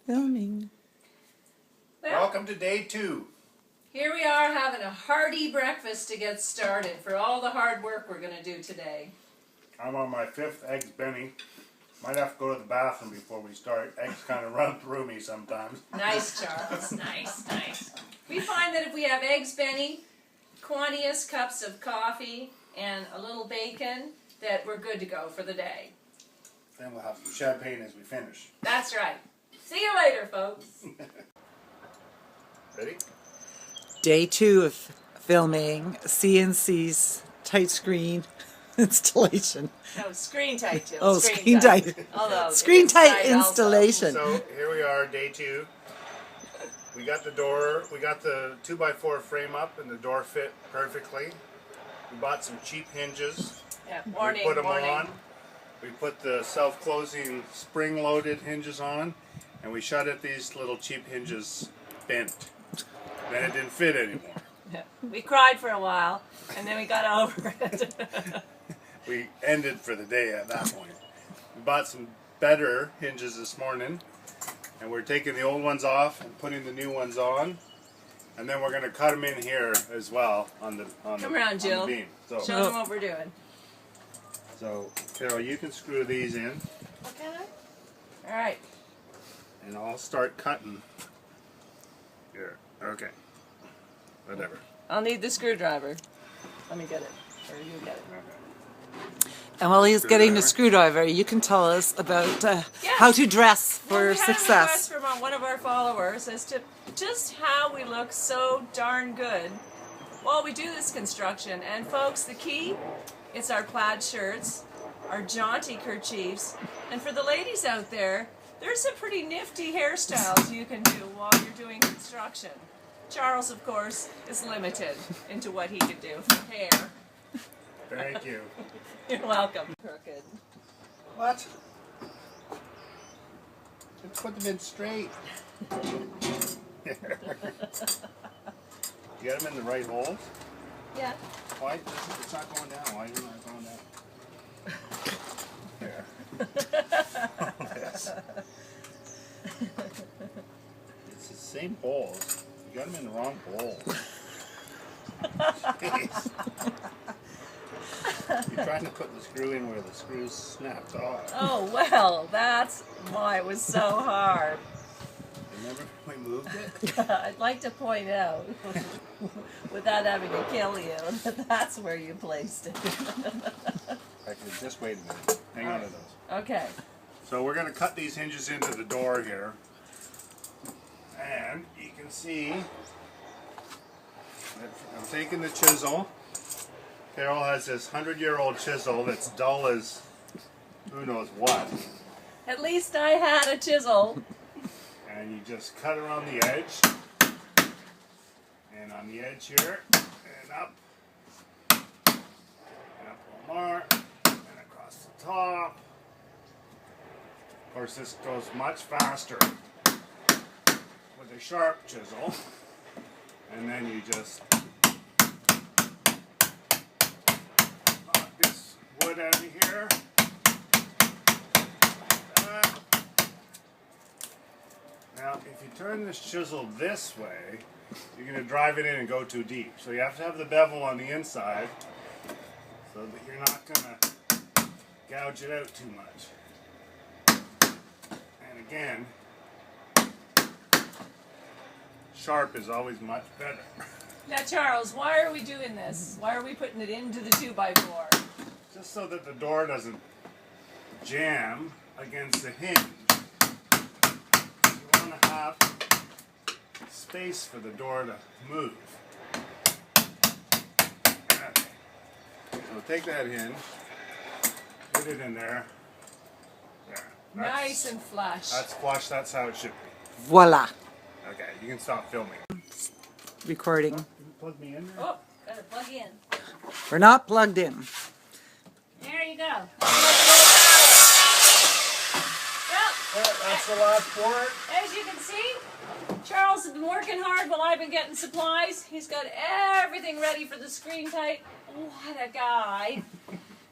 Filming. Well, welcome to day 2. Here we are having a hearty breakfast to get started for all the hard work we're going to do today. I'm on my 5th eggs Benny. Might have to go to the bathroom before we start. Eggs kind of run through me sometimes. Nice, Charles. Nice. We find that if we have eggs Benny, quantitous cups of coffee, and a little bacon, that we're good to go for the day. Then we'll have some champagne as we finish. That's right. See you later, folks. Ready? Day 2 of filming CNC's tight screen installation. No, Screentight, Jill. Oh, Screentight. Although Screentight installation. So here we are, day 2. We got the door, we got the 2x4 frame up and the door fit perfectly. We bought some cheap hinges. Yeah, We morning. put them on. We put the self-closing spring-loaded hinges on, and we shut it. These little cheap hinges bent. Then it didn't fit anymore. We cried for a while, and then we got over it. We ended for the day at that point. We bought some better hinges this morning, and we're taking the old ones off and putting the new ones on, and then we're going to cut them in here as well on the around, Jill. on the beam. So, Show them what we're doing. So Carol, you can screw these in, Okay. All right. and I'll start cutting. Here, okay, whatever. I'll need the screwdriver. Let me get it, or you get it. And while he's getting the screwdriver, you can tell us about how to dress for We success. had a request from one of our followers as to just how we look so darn good while we do this construction. And folks, the key, it's our plaid shirts, our jaunty kerchiefs, and for the ladies out there, there's some pretty nifty hairstyles you can do while you're doing construction. Charles, of course, is limited into what he can do for hair. Thank you. You're welcome. Crooked. What? Let's put them in straight. You got them in the right holes? Yeah. Why? It's not going down. Why is it not going down? There. Yes. It's the same holes. You got them in the wrong hole. Jeez. You're trying to put the screw in where the screws snapped off. Oh, well, that's why it was so hard. Remember when we moved it? I'd like to point out, without having to kill you, that that's where you placed it. Actually, just wait a minute. Hang on to those. Okay. So we're going to cut these hinges into the door here. And you can see that I'm taking the chisel. Carol has this 100-year-old chisel that's dull as who knows what. At least I had a chisel. And you just cut around the edge. And on the edge here. And up. And up a little more. And across the top. Of course, this goes much faster with a sharp chisel. And then you just knock this wood out of here. Now, if you turn this chisel this way, you're going to drive it in and go too deep. So you have to have the bevel on the inside so that you're not going to gouge it out too much. And again, sharp is always much better. Now, Charles, why are we doing this? Why are we putting it into the 2x4? Just so that the door doesn't jam against the hinge. You want to have space for the door to move. Okay. So take that hinge, put it in there. There. Nice and flush. That's flush, that's how it should be. Voila. Okay, you can stop filming. Recording. Can you plug me in there? Oh, gotta plug in. We're not plugged in. There you go. That's the last port. As you can see, Charles has been working hard while I've been getting supplies. He's got everything ready for the Screentight. What a guy.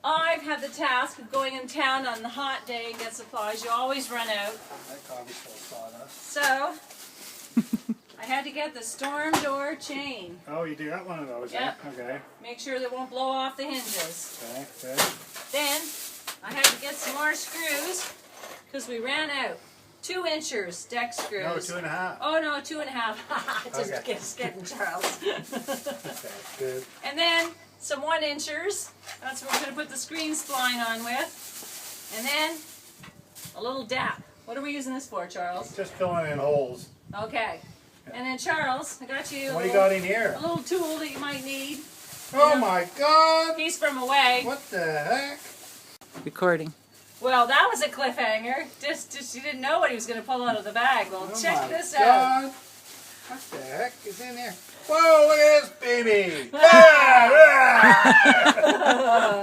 I've had the task of going in town on the hot day and get supplies. You always run out. That coffee's full of sawdust. So, I had to get the storm door chain. Oh, you do got one of those, Yep. eh? Okay. Make sure they won't blow off the hinges. Okay, good. Then, I had to get some more screws because we ran out. 2 inchers deck screws. No, 2.5. Oh no, 2.5. Okay. Just kidding, Charles. Okay, good. And then some 1 inchers. That's what we're going to put the screen spline on with. And then a little dap. What are we using this for, Charles? Just filling in holes. Okay. And then Charles, I got you What do you got in here? a little tool that you might need. Oh my God! He's from away. What the heck? Recording. Well, that was a cliffhanger. Just you didn't know what he was going to pull out of the bag. Well, Oh check my this God. out. What the heck is in there? Whoa, look at this baby! Ah,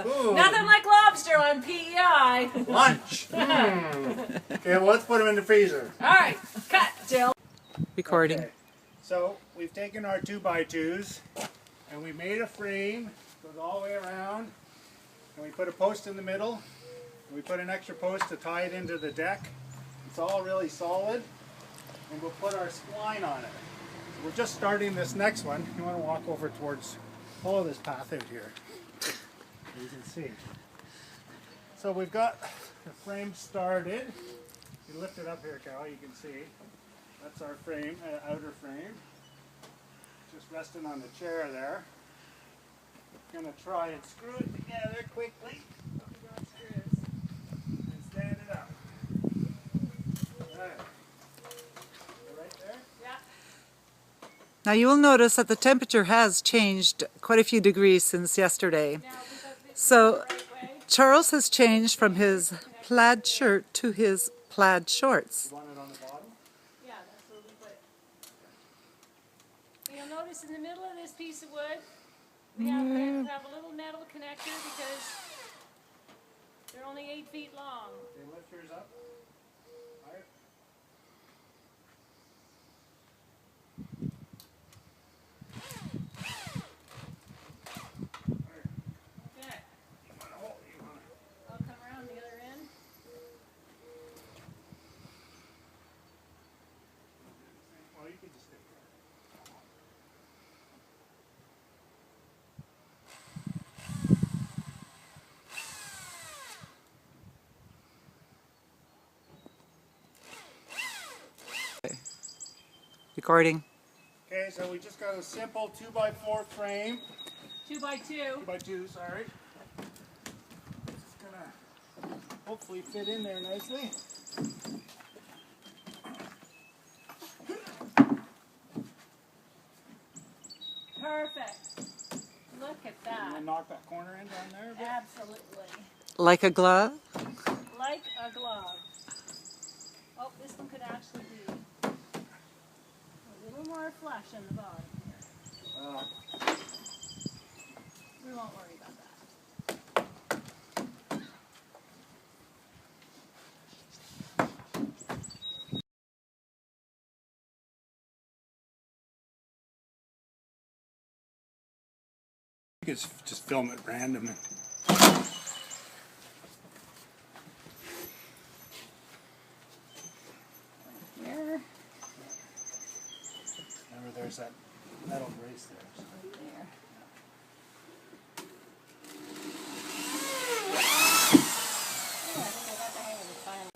ooh, Nothing like lobster on PEI. lunch! Okay, well, let's put them in the freezer. All right, cut, Jill. Recording. Okay. So, we've taken our 2x2s and we made a frame, goes all the way around, and we put a post in the middle, and we put an extra post to tie it into the deck. It's all really solid, and we'll put our spline on it. So we're just starting this next one. You want to walk over towards, follow this path out here, you can see. So we've got the frame started. You lift it up here, Carol, you can see. That's our frame, outer frame. Just resting on the chair there. I'm going to try and screw it together quickly. And stand it up. Right. Right there? Yeah. Now you will notice that the temperature has changed quite a few degrees since yesterday. Now, we got this So the right way. Charles has changed from his plaid shirt to his plaid shorts. You want it on the bottom? Yeah, that's where we put it. You'll notice in the middle of this piece of wood, we have a little metal connector because they're only 8 feet long. Okay, lift yours up. Higher. Okay, You want to hold, you want to. I'll come around the other end. Well, you can just stick there. Recording. Okay, so we just got a simple 2x4 frame. 2x2. 2x2, sorry. It's gonna hopefully fit in there nicely. Perfect. Look at I'm that. gonna knock that corner end on there a bit. Absolutely. Like a glove? Like a glove. Oh, this one could actually be a little more flush in the bottom here. We won't worry about that. You could just film it random. Here. Remember, there's that metal brace there. So. There. Yeah, I think I got the hang of it finally.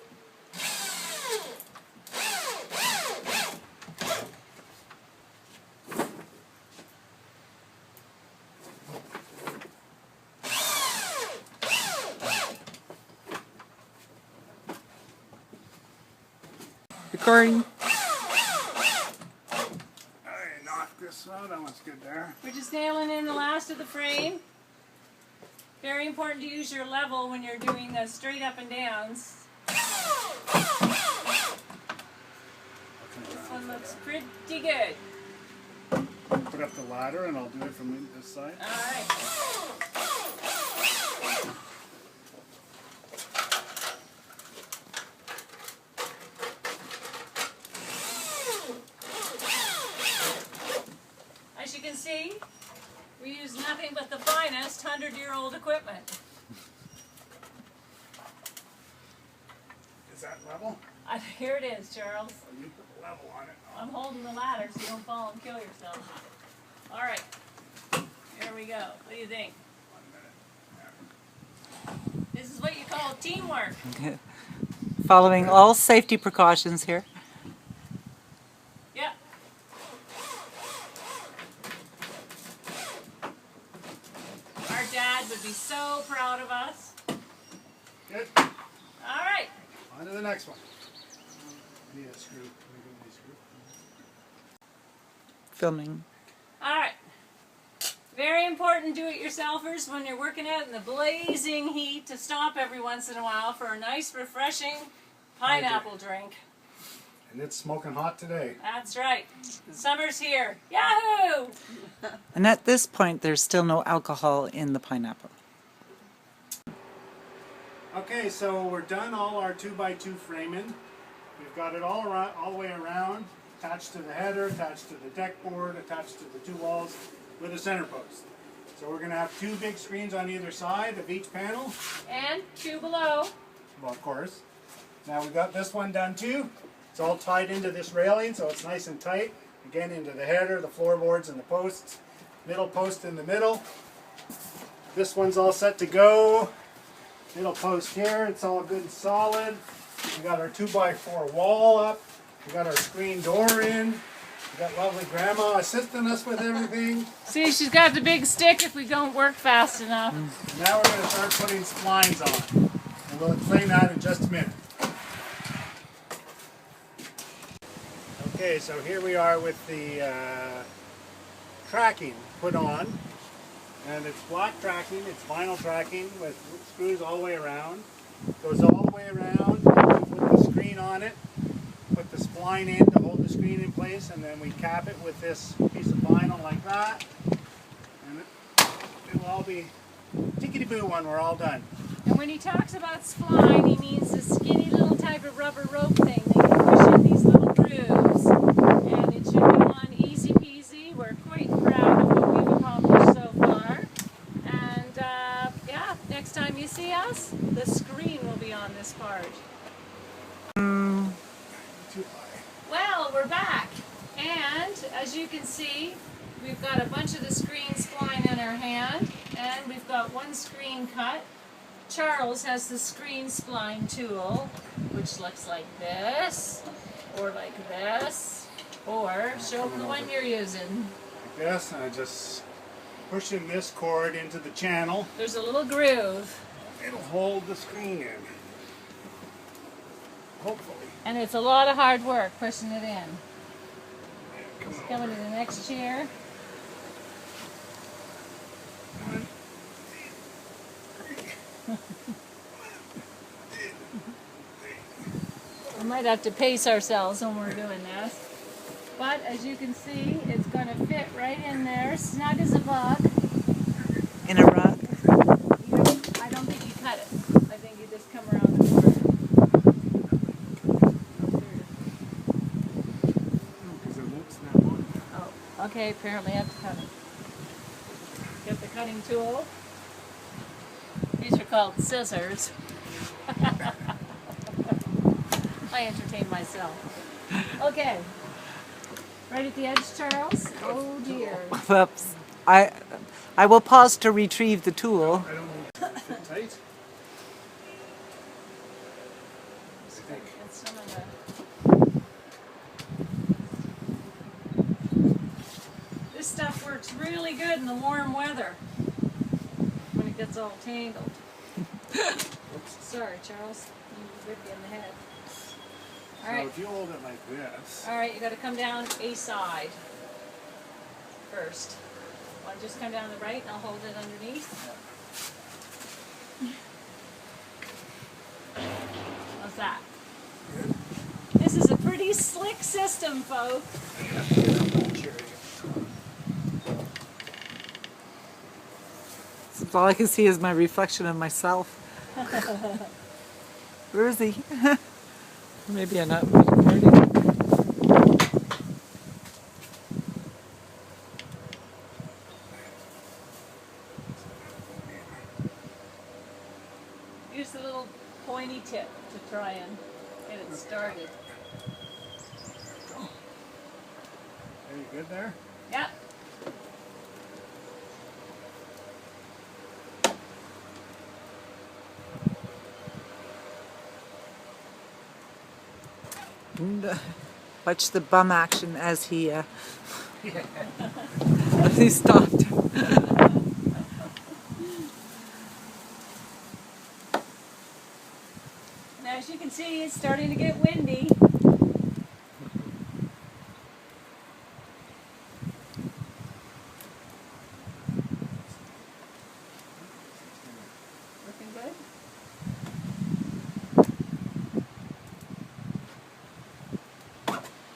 Recording. Alright, knock this out. That one's good there. We're just nailing in the last of the frame. Very important to use your level when you're doing the straight up and downs. This one looks pretty good. Put up the ladder and I'll do it from this side. Alright. As you can see, we use nothing but the finest 100-year-old equipment. Is that level? Here it is, Charles. Or you put the level on it? I'm holding the ladder so you don't fall and kill yourself. All right. Here we go. What do you think? 1 minute. This is what you call teamwork. Following all safety precautions here. Yep. Our dad would be so proud of us. Good. All right. On to the next one. I need a screw. Can we give me a screw? Filming. All right. Very important do-it-yourselfers when you're working out in the blazing heat to stop every once in a while for a nice, refreshing pineapple drink. And it's smoking hot today. That's right. Summer's here. Yahoo! And at this point, there's still no alcohol in the pineapple. Okay, so we're done all our 2x2 framing. We've got it all around, all the way around, attached to the header, attached to the deck board, attached to the 2 walls with a center post. So we're going to have 2 big screens on either side of each panel. And 2 below. Well, of course. Now we've got this one done too. It's all tied into this railing, so it's nice and tight. Again, into the header, the floorboards, and the posts. Middle post in the middle. This one's all set to go. Middle post here, it's all good and solid. We got our 2x4 wall up. We got our screen door in. We got lovely grandma assisting us with everything. See, she's got the big stick if we don't work fast enough. Now we're going to start putting splines on. And we'll explain that in just a minute. Okay, so here we are with the tracking put on. And it's black tracking, it's vinyl tracking with screws all the way around. Goes all the way around, we put the screen on it, put the spline in to hold the screen in place, and then we cap it with this piece of vinyl like that. And it'll all be tickety-boo when we're all done. And when he talks about spline, he means the skinny little type of rubber rope thing that you push in these little grooves. And it should go on easy peasy. We're quite proud of what we've accomplished so far. And yeah, next time you see us, the screen will be on this part. Too high. Well, we're back. And as you can see, we've got a bunch of the screen spline in our hand. And we've got 1 screen cut. Charles has the screen spline tool, which looks like this, or like this, or show them the one you're using. Like this, and I just pushing this cord into the channel. There's a little groove. It'll hold the screen in. Hopefully. And it's a lot of hard work pushing it in. Come It's on. coming to the next chair. We might have to pace ourselves when we're doing this. But as you can see, it's going to fit right in there, snug as a bug. In a rut. I don't think you cut it. I think you just come around the corner. Because it won't snap on. Oh, okay, apparently I have to cut it. Get the cutting tool. These are called scissors. I entertain myself. Okay. Right at the edge, Charles. Oh dear. Whoops. I will pause to retrieve the tool. I don't know if it fit tight. It's some of the... This stuff works really good in the warm weather when it gets all tangled. Sorry, Charles. You ripped you in the head. All So right. if you hold it like this, All right, you got to come down a side first. Well, just come down the right, and I'll hold it underneath. How's that? This is a pretty slick system, folks. All I can see is my reflection of myself. Where is he? Maybe I'm not recording. Use the little pointy tip to try and get it started. Are you good there? Yep. And, watch the bum action as he as he stopped. Now, as you can see, it's starting to get windy.